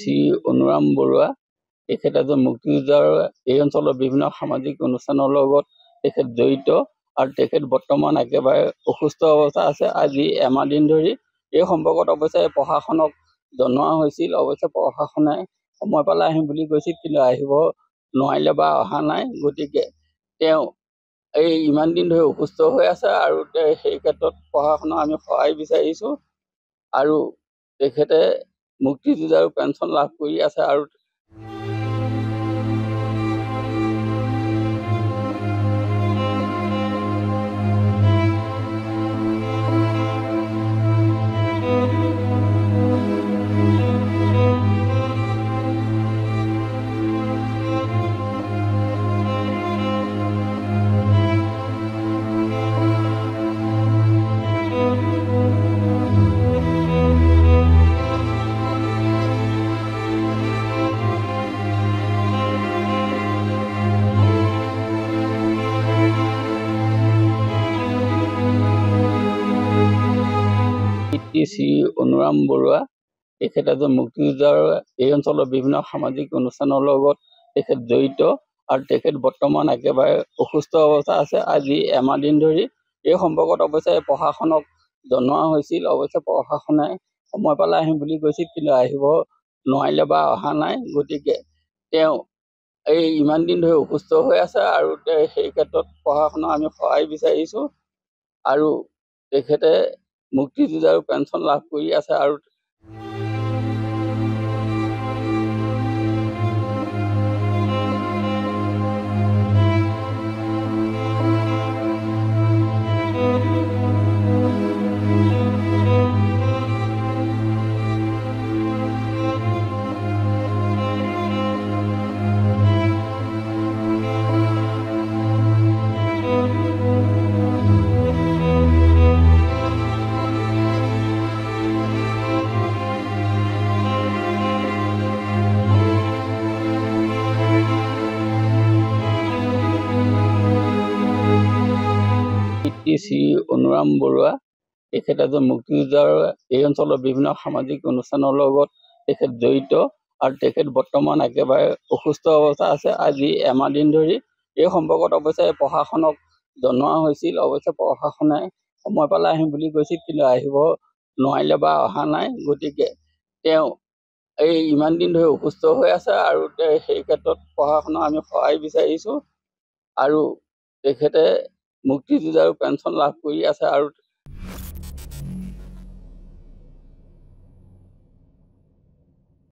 শ্ৰী অনুৰাম বৰুৱা তেখেত এজন মুক্তিযোদ্ধাৰ এই অঞ্চলৰ বিভিন্ন সামাজিক অনুষ্ঠানৰ লগত তেখেত জড়িত আৰু তেখেত বৰ্তমান একেবাৰে অসুস্থ অৱস্থা আছে। আজি এমাহ দিন ধৰি এই সম্পৰ্কত অৱশ্যে প্ৰশাসনক জনোৱা হৈছিল। অৱশ্যে প্ৰশাসনে সময় পালে আহিম বুলি কৈছিল, কিন্তু আহিব নোৱাৰিলে বা অহা নাই। গতিকে তেওঁ এই ইমান দিন ধৰি অসুস্থ হৈ আছে আৰু সেই ক্ষেত্ৰত প্ৰশাসনক আমি সহায় বিচাৰিছো আৰু তেখেতে মুক্তিযোদ্ধাৰ পেঞ্চন লাভ কৰি আছে আৰু শ্ৰী অনুৰাম বৰুৱা তেখেত এজন মুক্তিযোদ্ধাৰ এই অঞ্চলৰ বিভিন্ন সামাজিক অনুষ্ঠানৰ লগত তেখেত জড়িত আৰু তেখেত বৰ্তমান একেবাৰে অসুস্থ অৱস্থা আছে। আজি এমাহ দিন ধৰি এই সম্পৰ্কত অৱশ্যে প্ৰশাসনক জনোৱা হৈছিল। অৱশ্যে প্ৰশাসনে সময় পালে আহিম বুলি কৈছিল, কিন্তু আহিব নোৱাৰিলে বা অহা নাই। গতিকে তেওঁ এই ইমান দিন ধৰি অসুস্থ হৈ আছে আৰু সেই ক্ষেত্ৰত প্ৰশাসনক আমি সহায় বিচাৰিছো আৰু তেখেতে মুক্তিযোদ্ধাৰ পেঞ্চন লাভ কৰি আছে আৰু শ্ৰী অনুৰাম বৰুৱা তেখেত এজন মুক্তিযোদ্ধাৰ এই অঞ্চলৰ বিভিন্ন সামাজিক অনুষ্ঠানৰ লগত তেখেত জড়িত আৰু তেখেত বৰ্তমান একেবাৰে অসুস্থ অৱস্থা আছে। আজি এমাহ দিন ধৰি এই সম্পৰ্কত অৱশ্যে প্ৰশাসনক জনোৱা হৈছিল। অৱশ্যে প্ৰশাসনে সময় পালে আহিম বুলি কৈছিল, কিন্তু আহিব নোৱাৰিলে বা অহা নাই। গতিকে তেওঁ এই ইমান দিন ধৰি অসুস্থ হৈ আছে আৰু সেই ক্ষেত্ৰত প্ৰশাসনক আমি সহায় বিচাৰিছো আৰু তেখেতে মুক্তিযোদ্ধাৰ পেঞ্চন লাভ কৰি আছে আৰু